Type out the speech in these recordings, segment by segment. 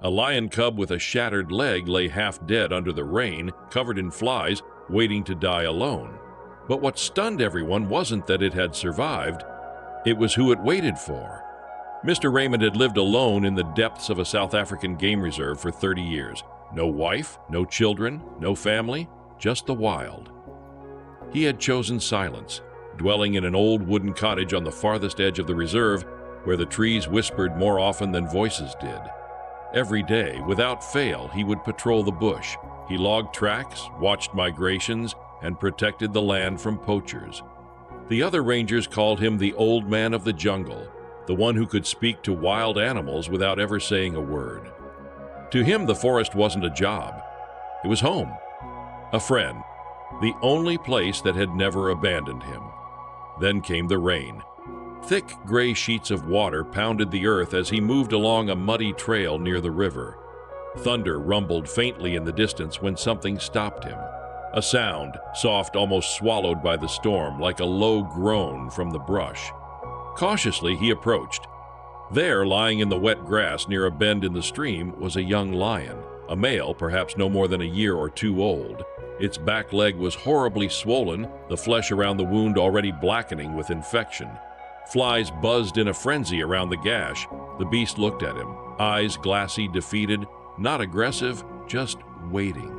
A lion cub with a shattered leg lay half dead under the rain, covered in flies, waiting to die alone. But what stunned everyone wasn't that it had survived, it was who it waited for. Mr. Raymond had lived alone in the depths of a South African game reserve for 30 years. No wife, no children, no family, just the wild. He had chosen silence, dwelling in an old wooden cottage on the farthest edge of the reserve, where the trees whispered more often than voices did. Every day, without fail, he would patrol the bush. He logged tracks, watched migrations, and protected the land from poachers. The other rangers called him the old man of the jungle, the one who could speak to wild animals without ever saying a word. To him, the forest wasn't a job. It was home, a friend, the only place that had never abandoned him. Then came the rain. Thick gray sheets of water pounded the earth as he moved along a muddy trail near the river. Thunder rumbled faintly in the distance when something stopped him. A sound, soft, almost swallowed by the storm, like a low groan from the brush. Cautiously, he approached. There, lying in the wet grass near a bend in the stream, was a young lion, a male, perhaps no more than a year or two old. Its back leg was horribly swollen, the flesh around the wound already blackening with infection. Flies buzzed in a frenzy around the gash. The beast looked at him, eyes glassy, defeated, not aggressive, just waiting.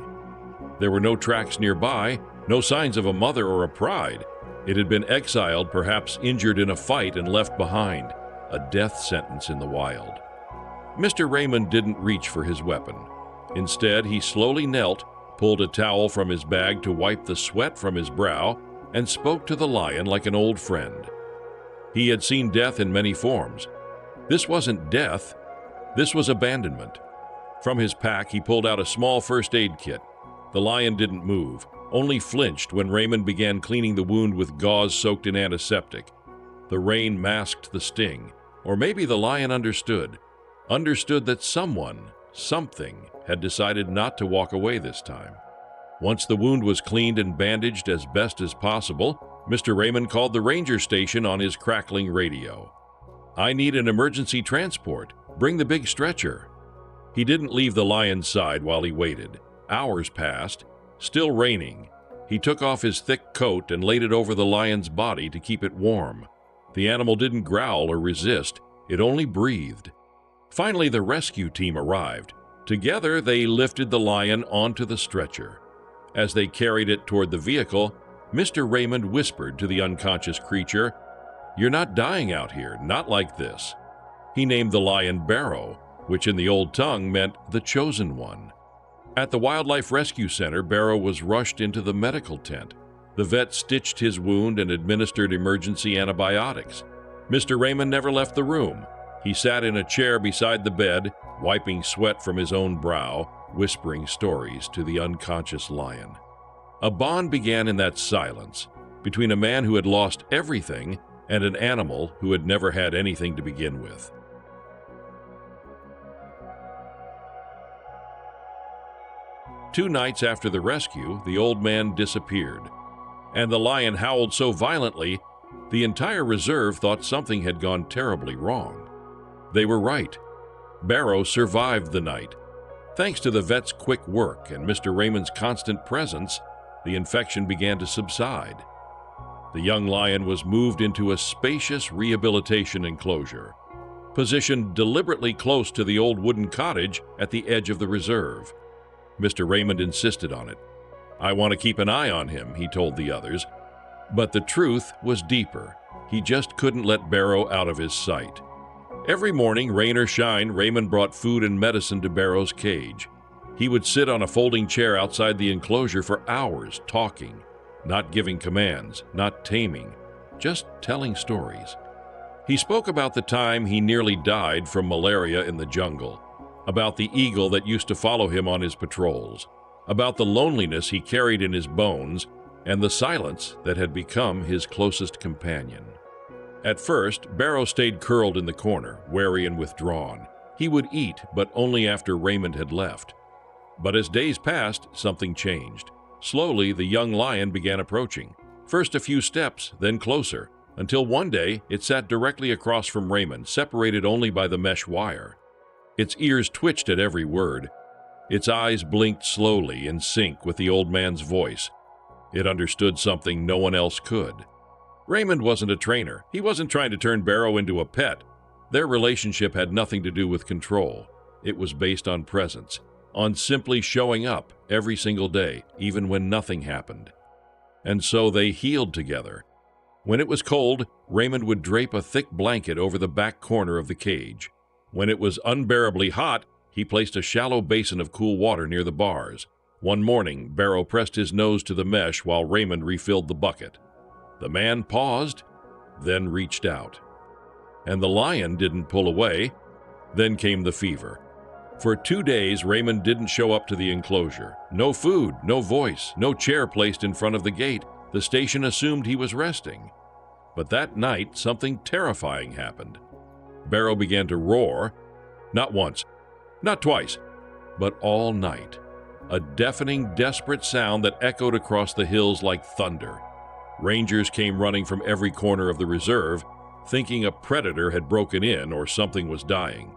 There were no tracks nearby, no signs of a mother or a pride. It had been exiled, perhaps injured in a fight and left behind, a death sentence in the wild. Mr. Raymond didn't reach for his weapon. Instead, he slowly knelt, pulled a towel from his bag to wipe the sweat from his brow, and spoke to the lion like an old friend. He had seen death in many forms. This wasn't death, this was abandonment. From his pack, he pulled out a small first aid kit. The lion didn't move, only flinched when Raymond began cleaning the wound with gauze soaked in antiseptic. The rain masked the sting, or maybe the lion understood that someone, something, had decided not to walk away this time. Once the wound was cleaned and bandaged as best as possible, Mr. Raymond called the ranger station on his crackling radio. "I need an emergency transport. Bring the big stretcher." He didn't leave the lion's side while he waited. Hours passed, still raining. He took off his thick coat and laid it over the lion's body to keep it warm. The animal didn't growl or resist, it only breathed. Finally, the rescue team arrived. Together, they lifted the lion onto the stretcher. As they carried it toward the vehicle, Mr. Raymond whispered to the unconscious creature, "You're not dying out here, not like this." He named the lion Barrow, which in the old tongue meant the chosen one. At the Wildlife Rescue Center, Barrow was rushed into the medical tent. The vet stitched his wound and administered emergency antibiotics. Mr. Raymond never left the room. He sat in a chair beside the bed, wiping sweat from his own brow, whispering stories to the unconscious lion. A bond began in that silence, between a man who had lost everything and an animal who had never had anything to begin with. Two nights after the rescue, the old man disappeared, and the lion howled so violently, the entire reserve thought something had gone terribly wrong. They were right. Barrow survived the night. Thanks to the vet's quick work and Mr. Raymond's constant presence, the infection began to subside. The young lion was moved into a spacious rehabilitation enclosure, positioned deliberately close to the old wooden cottage at the edge of the reserve. Mr. Raymond insisted on it. "I want to keep an eye on him," he told the others. But the truth was deeper. He just couldn't let Barrow out of his sight. Every morning, rain or shine, Raymond brought food and medicine to Barrow's cage. He would sit on a folding chair outside the enclosure for hours, talking, not giving commands, not taming, just telling stories. He spoke about the time he nearly died from malaria in the jungle, about the eagle that used to follow him on his patrols, about the loneliness he carried in his bones, and the silence that had become his closest companion. At first, Barrow stayed curled in the corner, wary and withdrawn. He would eat, but only after Raymond had left. But as days passed, something changed. Slowly, the young lion began approaching. First a few steps, then closer, until one day it sat directly across from Raymond, separated only by the mesh wire. Its ears twitched at every word. Its eyes blinked slowly in sync with the old man's voice. It understood something no one else could. Raymond wasn't a trainer. He wasn't trying to turn Barrow into a pet. Their relationship had nothing to do with control. It was based on presence, on simply showing up every single day, even when nothing happened. And so they healed together. When it was cold, Raymond would drape a thick blanket over the back corner of the cage. When it was unbearably hot, he placed a shallow basin of cool water near the bars. One morning, Barrow pressed his nose to the mesh while Raymond refilled the bucket. The man paused, then reached out. And the lion didn't pull away. Then came the fever. For 2 days, Raymond didn't show up to the enclosure. No food, no voice, no chair placed in front of the gate. The station assumed he was resting. But that night, something terrifying happened. Barrow began to roar, not once, not twice, but all night. A deafening, desperate sound that echoed across the hills like thunder. Rangers came running from every corner of the reserve, thinking a predator had broken in or something was dying.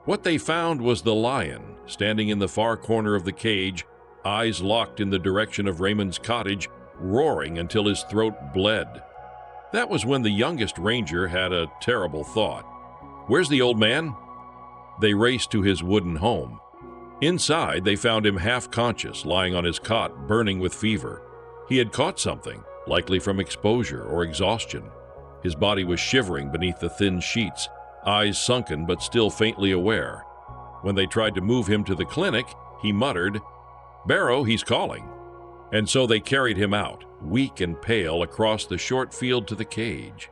What they found was the lion, standing in the far corner of the cage, eyes locked in the direction of Raymond's cottage, roaring until his throat bled. That was when the youngest ranger had a terrible thought. "Where's the old man?" They raced to his wooden home. Inside, they found him half-conscious, lying on his cot, burning with fever. He had caught something, likely from exposure or exhaustion. His body was shivering beneath the thin sheets, eyes sunken but still faintly aware. When they tried to move him to the clinic, he muttered, "Barrow, he's calling." And so they carried him out, weak and pale, across the short field to the cage.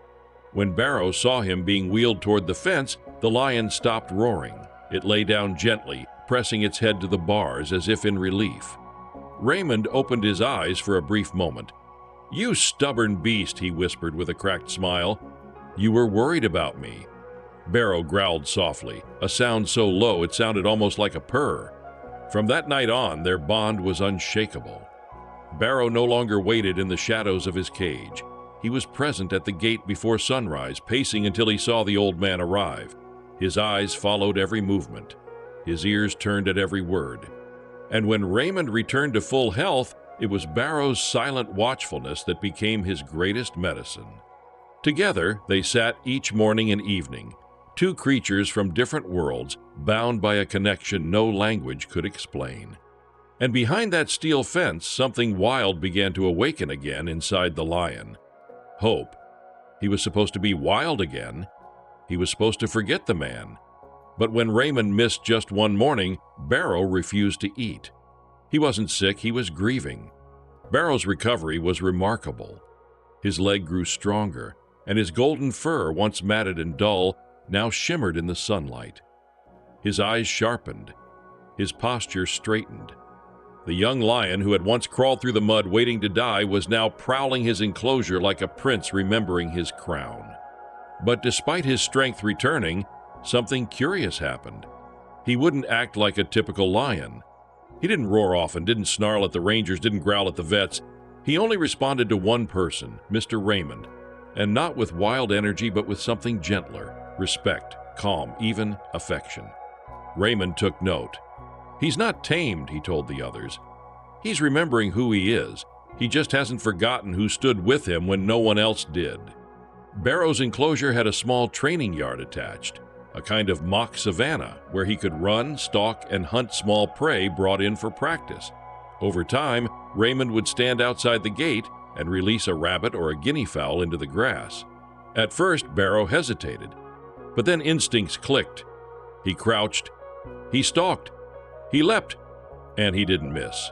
When Barrow saw him being wheeled toward the fence, the lion stopped roaring. It lay down gently, pressing its head to the bars as if in relief. Raymond opened his eyes for a brief moment. "You stubborn beast," he whispered with a cracked smile. "You were worried about me." Barrow growled softly, a sound so low it sounded almost like a purr. From that night on, their bond was unshakable. Barrow no longer waited in the shadows of his cage. He was present at the gate before sunrise, pacing until he saw the old man arrive. His eyes followed every movement. His ears turned at every word. And when Raymond returned to full health, it was Barrow's silent watchfulness that became his greatest medicine. Together, they sat each morning and evening, two creatures from different worlds, bound by a connection no language could explain. And behind that steel fence, something wild began to awaken again inside the lion. Hope. He was supposed to be wild again. He was supposed to forget the man. But when Raymond missed just one morning, Barrow refused to eat. He wasn't sick, he was grieving. Barrow's recovery was remarkable. His leg grew stronger, and his golden fur, once matted and dull, now shimmered in the sunlight. His eyes sharpened. His posture straightened. The young lion, who had once crawled through the mud waiting to die, was now prowling his enclosure like a prince remembering his crown. But despite his strength returning, something curious happened. He wouldn't act like a typical lion. He didn't roar often, didn't snarl at the rangers, didn't growl at the vets. He only responded to one person, Mr. Raymond, and not with wild energy, but with something gentler, respect, calm, even affection. Raymond took note. "He's not tamed," he told the others. "He's remembering who he is. He just hasn't forgotten who stood with him when no one else did." Barrow's enclosure had a small training yard attached, a kind of mock savanna where he could run, stalk, and hunt small prey brought in for practice. Over time, Raymond would stand outside the gate and release a rabbit or a guinea fowl into the grass. At first, Barrow hesitated, but then instincts clicked. He crouched, he stalked, he leapt, and he didn't miss.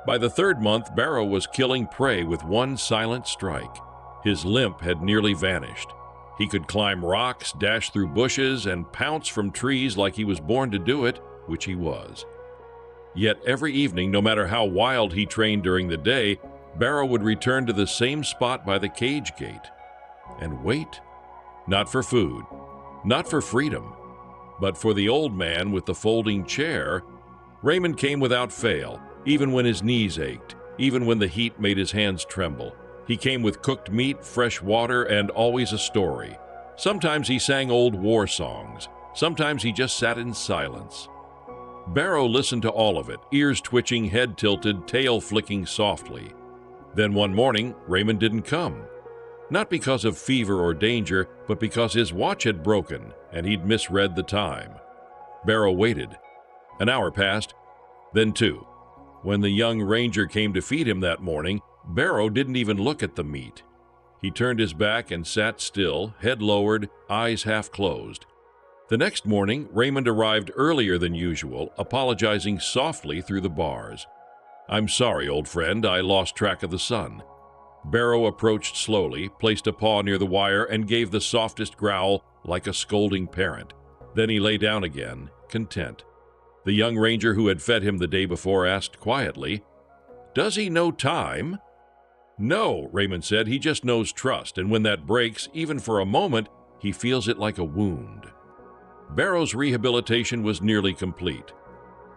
By the third month, Barrow was killing prey with one silent strike. His limp had nearly vanished. He could climb rocks, dash through bushes, and pounce from trees like he was born to do it, which he was. Yet every evening, no matter how wild he trained during the day, Barrow would return to the same spot by the cage gate and wait, not for food, not for freedom, but for the old man with the folding chair. Raymond came without fail, even when his knees ached, even when the heat made his hands tremble. He came with cooked meat, fresh water, and always a story. Sometimes he sang old war songs. Sometimes he just sat in silence. Barrow listened to all of it, ears twitching, head tilted, tail flicking softly. Then one morning, Raymond didn't come. Not because of fever or danger, but because his watch had broken and he'd misread the time. Barrow waited. An hour passed, then 2. When the young ranger came to feed him that morning, Barrow didn't even look at the meat. He turned his back and sat still, head lowered, eyes half closed. The next morning, Raymond arrived earlier than usual, apologizing softly through the bars. "I'm sorry, old friend, I lost track of the sun." Barrow approached slowly, placed a paw near the wire, and gave the softest growl like a scolding parent. Then he lay down again, content. The young ranger who had fed him the day before asked quietly, "Does he know time?" "No," Raymond said, "he just knows trust, and when that breaks, even for a moment, he feels it like a wound." Barrow's rehabilitation was nearly complete.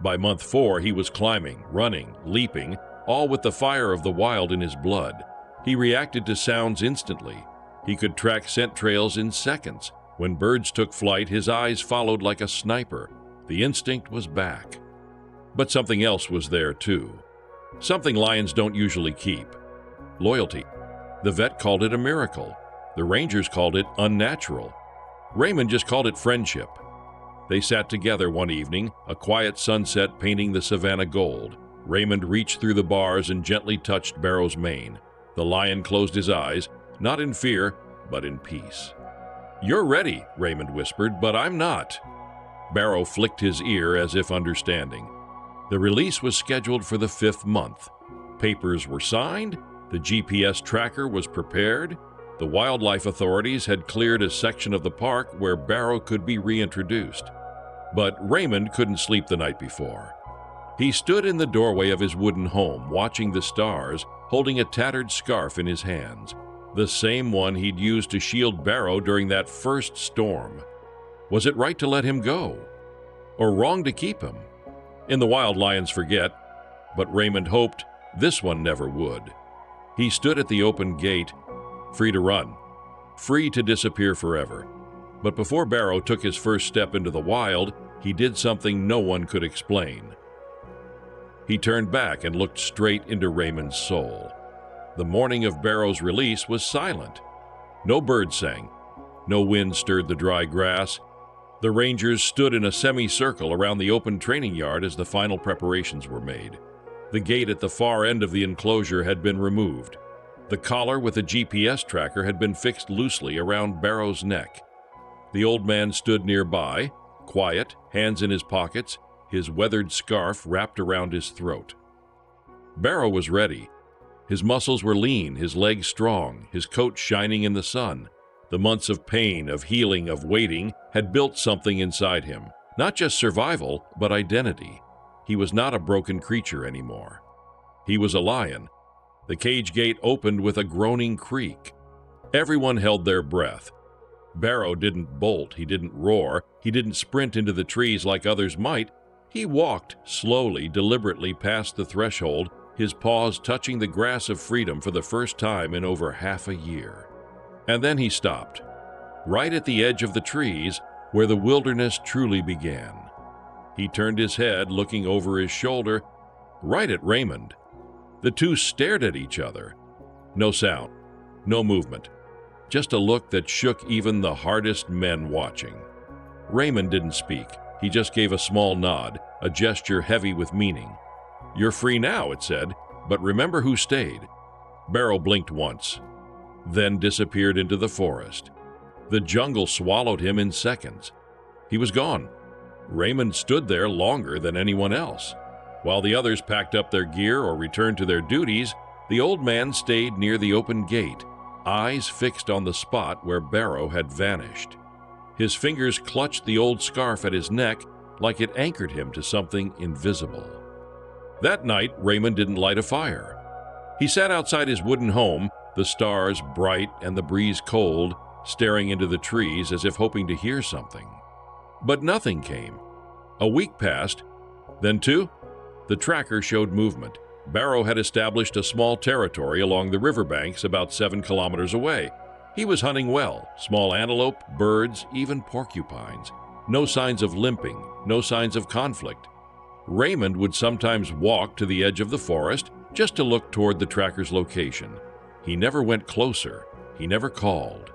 By month 4, he was climbing, running, leaping, all with the fire of the wild in his blood. He reacted to sounds instantly. He could track scent trails in seconds. When birds took flight, his eyes followed like a sniper. The instinct was back. But something else was there, too. Something lions don't usually keep. Loyalty. The vet called it a miracle. The rangers called it unnatural. Raymond just called it friendship. They sat together one evening, a quiet sunset painting the savanna gold. Raymond reached through the bars and gently touched Barrow's mane. The lion closed his eyes, not in fear, but in peace. "You're ready," Raymond whispered, "but I'm not." Barrow flicked his ear as if understanding. The release was scheduled for the 5th month. Papers were signed, the GPS tracker was prepared, the wildlife authorities had cleared a section of the park where Barrow could be reintroduced. But Raymond couldn't sleep the night before. He stood in the doorway of his wooden home, watching the stars, holding a tattered scarf in his hands, the same one he'd used to shield Barrow during that first storm. Was it right to let him go? Or wrong to keep him? In the wild, lions forget, but Raymond hoped this one never would. He stood at the open gate, free to run, free to disappear forever. But before Barrow took his first step into the wild, he did something no one could explain. He turned back and looked straight into Raymond's soul. The morning of Barrow's release was silent. No bird sang. No wind stirred the dry grass. The rangers stood in a semicircle around the open training yard as the final preparations were made. The gate at the far end of the enclosure had been removed. The collar with a GPS tracker had been fixed loosely around Barrow's neck. The old man stood nearby, quiet, hands in his pockets, his weathered scarf wrapped around his throat. Barrow was ready. His muscles were lean, his legs strong, his coat shining in the sun. The months of pain, of healing, of waiting had built something inside him. Not just survival, but identity. He was not a broken creature anymore. He was a lion. The cage gate opened with a groaning creak. Everyone held their breath. Barrow didn't bolt, he didn't roar, he didn't sprint into the trees like others might. He walked slowly, deliberately past the threshold, his paws touching the grass of freedom for the first time in over half a year. And then he stopped, right at the edge of the trees where the wilderness truly began. He turned his head, looking over his shoulder, right at Raymond. The two stared at each other. No sound, no movement, just a look that shook even the hardest men watching. Raymond didn't speak. He just gave a small nod, a gesture heavy with meaning. "You're free now," it said, "but remember who stayed." Barrow blinked once, then disappeared into the forest. The jungle swallowed him in seconds. He was gone. Raymond stood there longer than anyone else. While the others packed up their gear or returned to their duties, the old man stayed near the open gate, eyes fixed on the spot where Barrow had vanished. His fingers clutched the old scarf at his neck like it anchored him to something invisible. That night, Raymond didn't light a fire. He sat outside his wooden home, the stars bright and the breeze cold, staring into the trees as if hoping to hear something. But nothing came. A week passed, then 2. The tracker showed movement. Barrow had established a small territory along the riverbanks about 7 kilometers away. He was hunting well, small antelope, birds, even porcupines. No signs of limping, no signs of conflict. Raymond would sometimes walk to the edge of the forest just to look toward the tracker's location. He never went closer. He never called.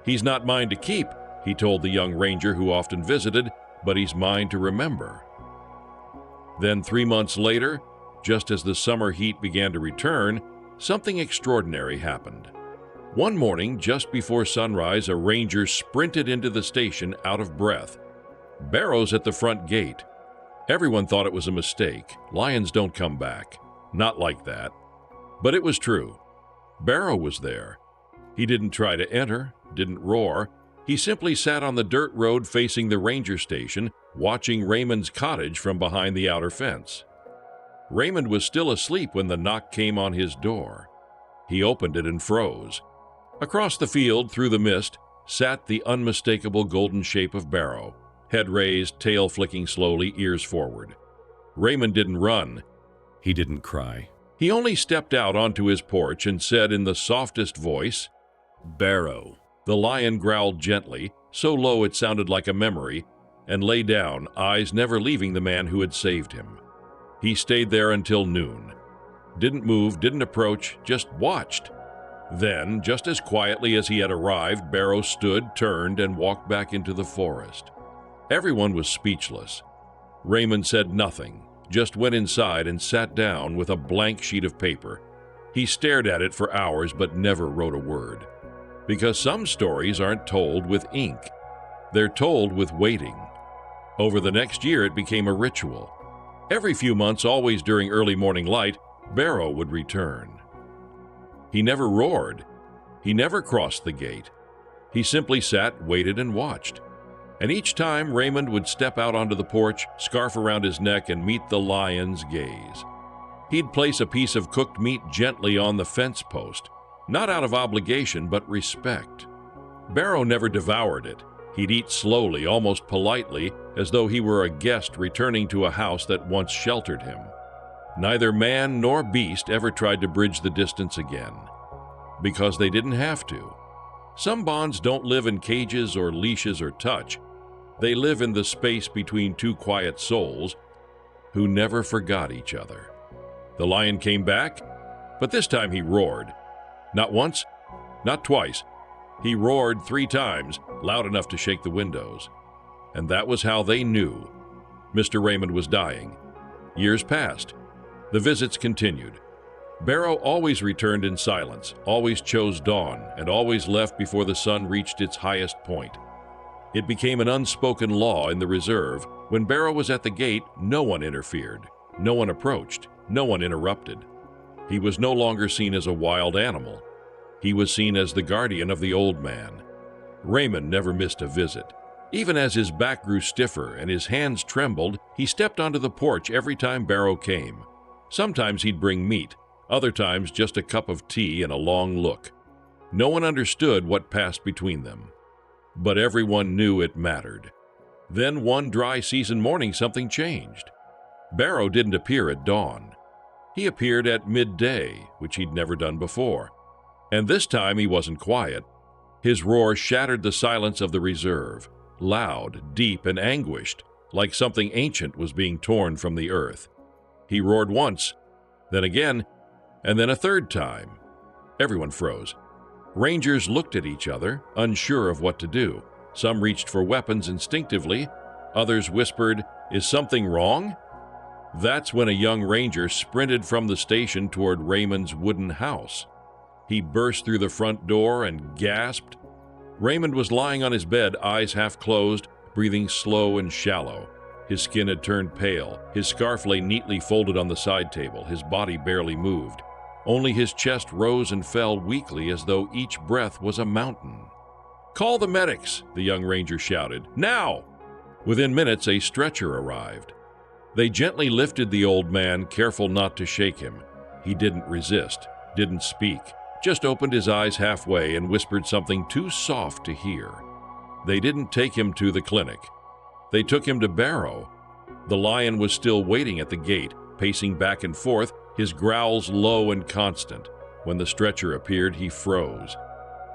"He's not mine to keep," he told the young ranger who often visited, "but he's mine to remember." Then 3 months later, just as the summer heat began to return, something extraordinary happened. One morning, just before sunrise, a ranger sprinted into the station out of breath. Barrow's at the front gate. Everyone thought it was a mistake. Lions don't come back. Not like that. But it was true. Barrow was there. He didn't try to enter, didn't roar. He simply sat on the dirt road facing the ranger station, watching Raymond's cottage from behind the outer fence. Raymond was still asleep when the knock came on his door. He opened it and froze. Across the field, through the mist, sat the unmistakable golden shape of Barrow, head raised, tail flicking slowly, ears forward. Raymond didn't run. He didn't cry. He only stepped out onto his porch and said in the softest voice, "Barrow." The lion growled gently, so low it sounded like a memory, and lay down, eyes never leaving the man who had saved him. He stayed there until noon. Didn't move, didn't approach, just watched. Then, just as quietly as he had arrived, Barrow stood, turned, and walked back into the forest. Everyone was speechless. Raymond said nothing, just went inside and sat down with a blank sheet of paper. He stared at it for hours but never wrote a word. Because some stories aren't told with ink. They're told with waiting. Over the next year, it became a ritual. Every few months, always during early morning light, Barrow would return. He never roared. He never crossed the gate. He simply sat, waited, and watched. And each time, Raymond would step out onto the porch, scarf around his neck, and meet the lion's gaze. He'd place a piece of cooked meat gently on the fence post, not out of obligation, but respect. Barrow never devoured it. He'd eat slowly, almost politely, as though he were a guest returning to a house that once sheltered him. Neither man nor beast ever tried to bridge the distance again, because they didn't have to. Some bonds don't live in cages or leashes or touch. They live in the space between two quiet souls who never forgot each other. The lion came back, but this time he roared. Not once, not twice. He roared 3 times, loud enough to shake the windows. And that was how they knew Mr. Raymond was dying. Years passed. The visits continued. Barrow always returned in silence, always chose dawn, and always left before the sun reached its highest point. It became an unspoken law in the reserve. When Barrow was at the gate, no one interfered, no one approached, no one interrupted. He was no longer seen as a wild animal. He was seen as the guardian of the old man. Raymond never missed a visit. Even as his back grew stiffer and his hands trembled, he stepped onto the porch every time Barrow came. Sometimes he'd bring meat, other times just a cup of tea and a long look. No one understood what passed between them, but everyone knew it mattered. Then one dry season morning, something changed. Barrow didn't appear at dawn. He appeared at midday, which he'd never done before. And this time he wasn't quiet. His roar shattered the silence of the reserve, loud, deep, and anguished, like something ancient was being torn from the earth. He roared once, then again, and then a third time. Everyone froze. Rangers looked at each other, unsure of what to do. Some reached for weapons instinctively. Others whispered, "Is something wrong?" That's when a young ranger sprinted from the station toward Raymond's wooden house. He burst through the front door and gasped. Raymond was lying on his bed, eyes half closed, breathing slow and shallow. His skin had turned pale. His scarf lay neatly folded on the side table. His body barely moved. Only his chest rose and fell weakly as though each breath was a mountain. "Call the medics!" the young ranger shouted. "Now!" Within minutes, a stretcher arrived. They gently lifted the old man, careful not to shake him. He didn't resist, didn't speak, just opened his eyes halfway and whispered something too soft to hear. They didn't take him to the clinic. They took him to Barrow. The lion was still waiting at the gate, pacing back and forth, his growls low and constant. When the stretcher appeared, he froze.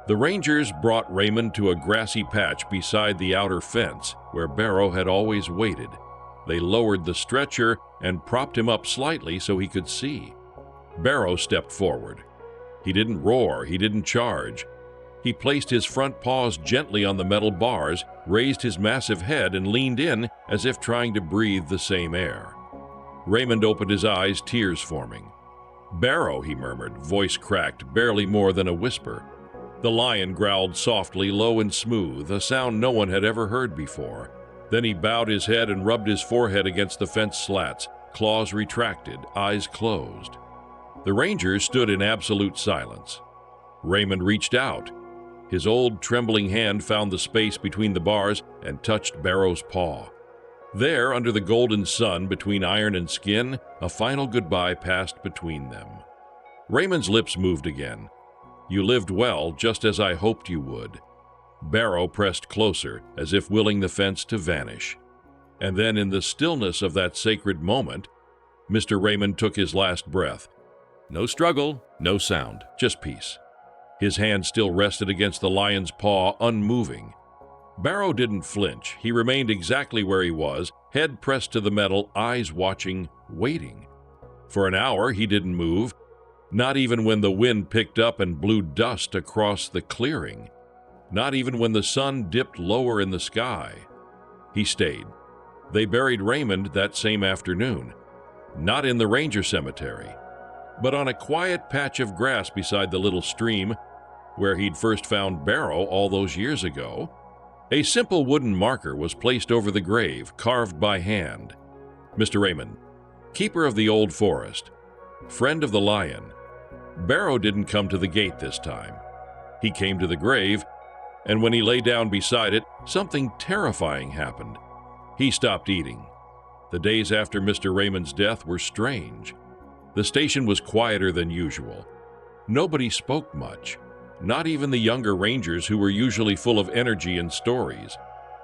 The rangers brought Raymond to a grassy patch beside the outer fence. where Barrow had always waited. They lowered the stretcher and propped him up slightly so he could see. Barrow stepped forward. He didn't roar, he didn't charge. He placed his front paws gently on the metal bars, raised his massive head, and leaned in as if trying to breathe the same air. Raymond opened his eyes, tears forming. "Barrow," he murmured, voice cracked, barely more than a whisper. The lion growled softly, low and smooth, a sound no one had ever heard before. Then he bowed his head and rubbed his forehead against the fence slats, claws retracted, eyes closed. The rangers stood in absolute silence. Raymond reached out. His old, trembling hand found the space between the bars and touched Barrow's paw. There, under the golden sun, between iron and skin, a final goodbye passed between them. Raymond's lips moved again. "You lived well, just as I hoped you would." Barrow pressed closer, as if willing the fence to vanish. And then, in the stillness of that sacred moment, Mr. Raymond took his last breath. No struggle, no sound, just peace. His hand still rested against the lion's paw, unmoving. Barrow didn't flinch. He remained exactly where he was, head pressed to the metal, eyes watching, waiting. For an hour, he didn't move, not even when the wind picked up and blew dust across the clearing, not even when the sun dipped lower in the sky. He stayed. They buried Raymond that same afternoon, not in the ranger cemetery, but on a quiet patch of grass beside the little stream where he'd first found Barrow all those years ago. A simple wooden marker was placed over the grave, carved by hand. Mr. Raymond, keeper of the old forest, friend of the lion. Barrow didn't come to the gate this time. He came to the grave, and when he lay down beside it, something terrifying happened. He stopped eating. The days after Mr. Raymond's death were strange. The station was quieter than usual. Nobody spoke much, not even the younger rangers who were usually full of energy and stories.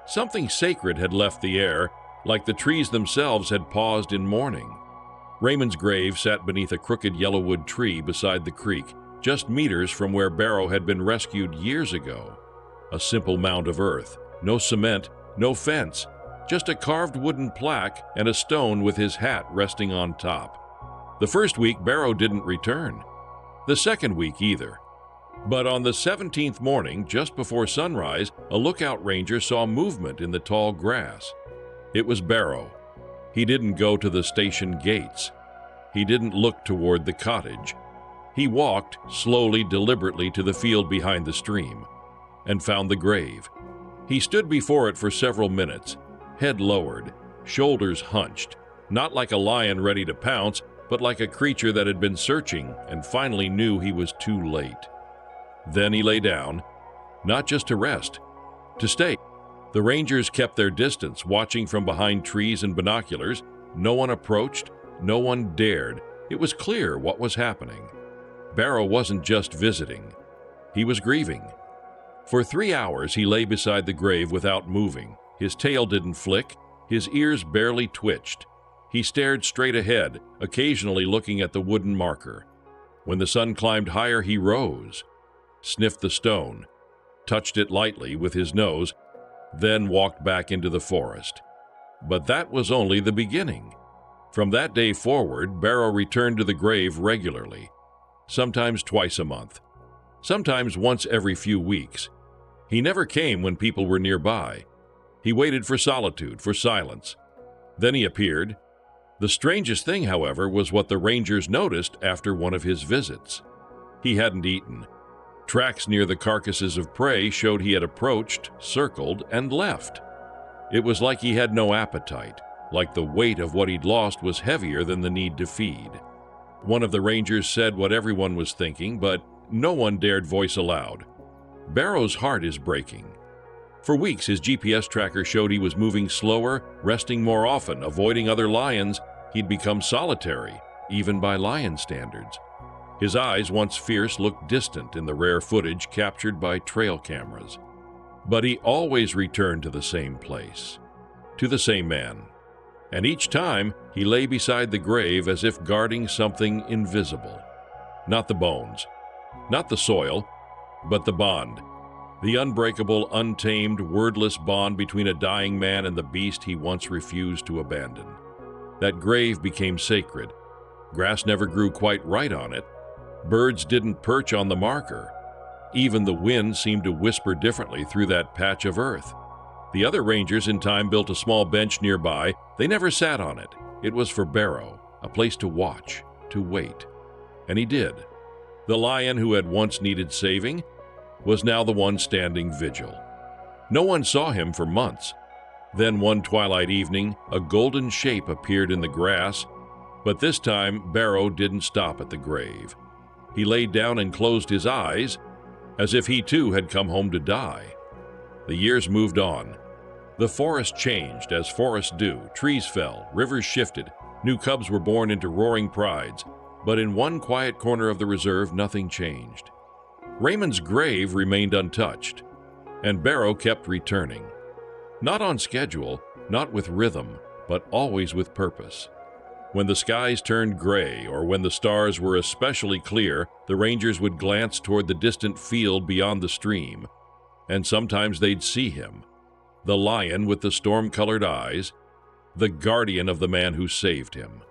Something sacred had left the air, like the trees themselves had paused in mourning. Raymond's grave sat beneath a crooked yellowwood tree beside the creek, just meters from where Barrow had been rescued years ago. A simple mound of earth, no cement, no fence, just a carved wooden plaque and a stone with his hat resting on top. The first week, Barrow didn't return. The second week either. But on the 17th morning, just before sunrise, a lookout ranger saw movement in the tall grass. It was Barrow. He didn't go to the station gates. He didn't look toward the cottage. He walked slowly, deliberately to the field behind the stream and found the grave. He stood before it for several minutes, head lowered, shoulders hunched, not like a lion ready to pounce, but like a creature that had been searching and finally knew he was too late. Then he lay down, not just to rest, to stay. The rangers kept their distance, watching from behind trees and binoculars. No one approached, no one dared. It was clear what was happening. Barrow wasn't just visiting. He was grieving. For 3 hours he lay beside the grave without moving. His tail didn't flick, his ears barely twitched. He stared straight ahead, occasionally looking at the wooden marker. When the sun climbed higher, he rose, sniffed the stone, touched it lightly with his nose, then walked back into the forest. But that was only the beginning. From that day forward, Barrow returned to the grave regularly, sometimes twice a month, sometimes once every few weeks. He never came when people were nearby. He waited for solitude, for silence. Then he appeared. The strangest thing, however, was what the rangers noticed after one of his visits. He hadn't eaten. Tracks near the carcasses of prey showed he had approached, circled, and left. It was like he had no appetite, like the weight of what he'd lost was heavier than the need to feed. One of the rangers said what everyone was thinking, but no one dared voice aloud. Barrow's heart is breaking. For weeks, his GPS tracker showed he was moving slower, resting more often, avoiding other lions. He'd become solitary, even by lion standards. His eyes, once fierce, looked distant in the rare footage captured by trail cameras. But he always returned to the same place, to the same man. And each time, he lay beside the grave as if guarding something invisible. Not the bones, not the soil, but the bond. The unbreakable, untamed, wordless bond between a dying man and the beast he once refused to abandon. That grave became sacred. Grass never grew quite right on it. Birds didn't perch on the marker. Even the wind seemed to whisper differently through that patch of earth. The other rangers in time built a small bench nearby. They never sat on it. It was for Barrow, a place to watch, to wait. And he did. The lion who had once needed saving was now the one standing vigil. No one saw him for months. Then one twilight evening, a golden shape appeared in the grass, but this time Barrow didn't stop at the grave. He laid down and closed his eyes, as if he too had come home to die. The years moved on. The forest changed, as forests do. Trees fell, rivers shifted, new cubs were born into roaring prides. But in one quiet corner of the reserve, nothing changed. Raymond's grave remained untouched, and Barrow kept returning. Not on schedule, not with rhythm, but always with purpose. When the skies turned gray, or when the stars were especially clear, the rangers would glance toward the distant field beyond the stream, and sometimes they'd see him, the lion with the storm-colored eyes, the guardian of the man who saved him.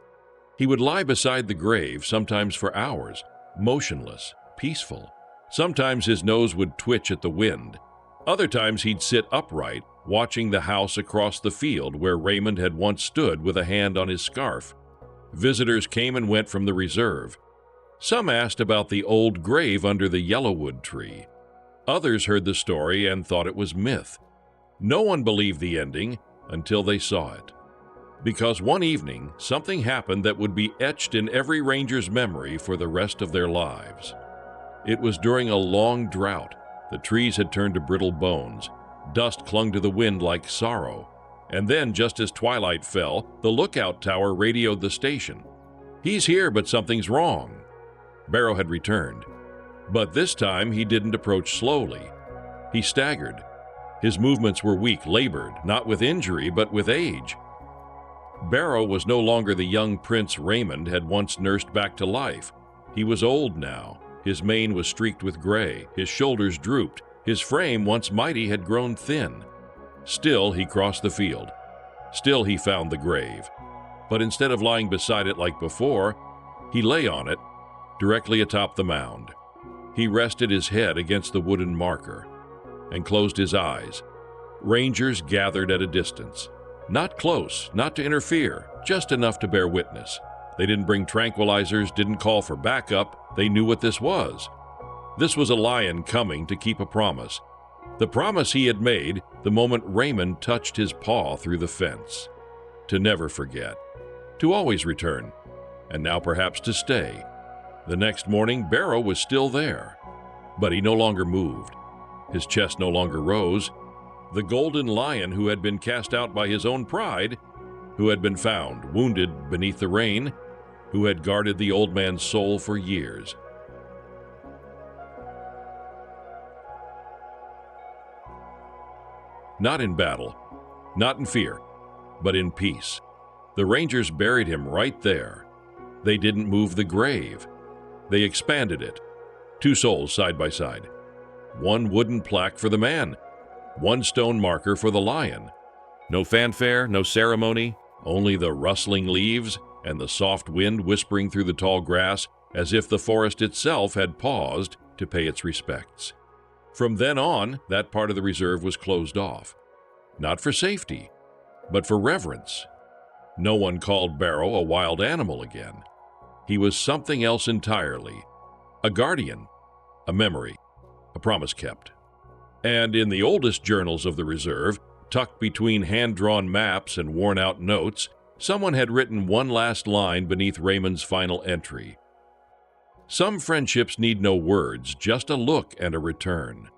He would lie beside the grave, sometimes for hours, motionless, peaceful. Sometimes his nose would twitch at the wind. Other times he'd sit upright, watching the house across the field where Raymond had once stood with a hand on his scarf. Visitors came and went from the reserve. Some asked about the old grave under the yellowwood tree. Others heard the story and thought it was myth. No one believed the ending until they saw it. Because one evening, something happened that would be etched in every ranger's memory for the rest of their lives. It was during a long drought. The trees had turned to brittle bones. Dust clung to the wind like sorrow. And then, just as twilight fell, the lookout tower radioed the station. "He's here, but something's wrong." Barrow had returned. But this time, he didn't approach slowly. He staggered. His movements were weak, labored, not with injury, but with age. Barrow was no longer the young Prince Raymond had once nursed back to life. He was old now. His mane was streaked with gray. His shoulders drooped. His frame, once mighty, had grown thin. Still, he crossed the field. Still, he found the grave. But instead of lying beside it like before, he lay on it, directly atop the mound. He rested his head against the wooden marker and closed his eyes. Rangers gathered at a distance. Not close, not to interfere, just enough to bear witness. They didn't bring tranquilizers, didn't call for backup. They knew what this was. This was a lion coming to keep a promise. The promise he had made the moment Raymond touched his paw through the fence. To never forget. To always return. And now perhaps to stay. The next morning, Barrow was still there. But he no longer moved. His chest no longer rose. The golden lion who had been cast out by his own pride, who had been found wounded beneath the rain, who had guarded the old man's soul for years. Not in battle, not in fear, but in peace. The rangers buried him right there. They didn't move the grave. They expanded it. 2 souls side by side. 1 wooden plaque for the man. 1 stone marker for the lion. No fanfare, no ceremony, only the rustling leaves and the soft wind whispering through the tall grass as if the forest itself had paused to pay its respects. From then on, that part of the reserve was closed off. Not for safety, but for reverence. No one called Barrow a wild animal again. He was something else entirely. A guardian, a memory, a promise kept. And in the oldest journals of the reserve, tucked between hand-drawn maps and worn-out notes, someone had written one last line beneath Raymond's final entry. Some friendships need no words, just a look and a return.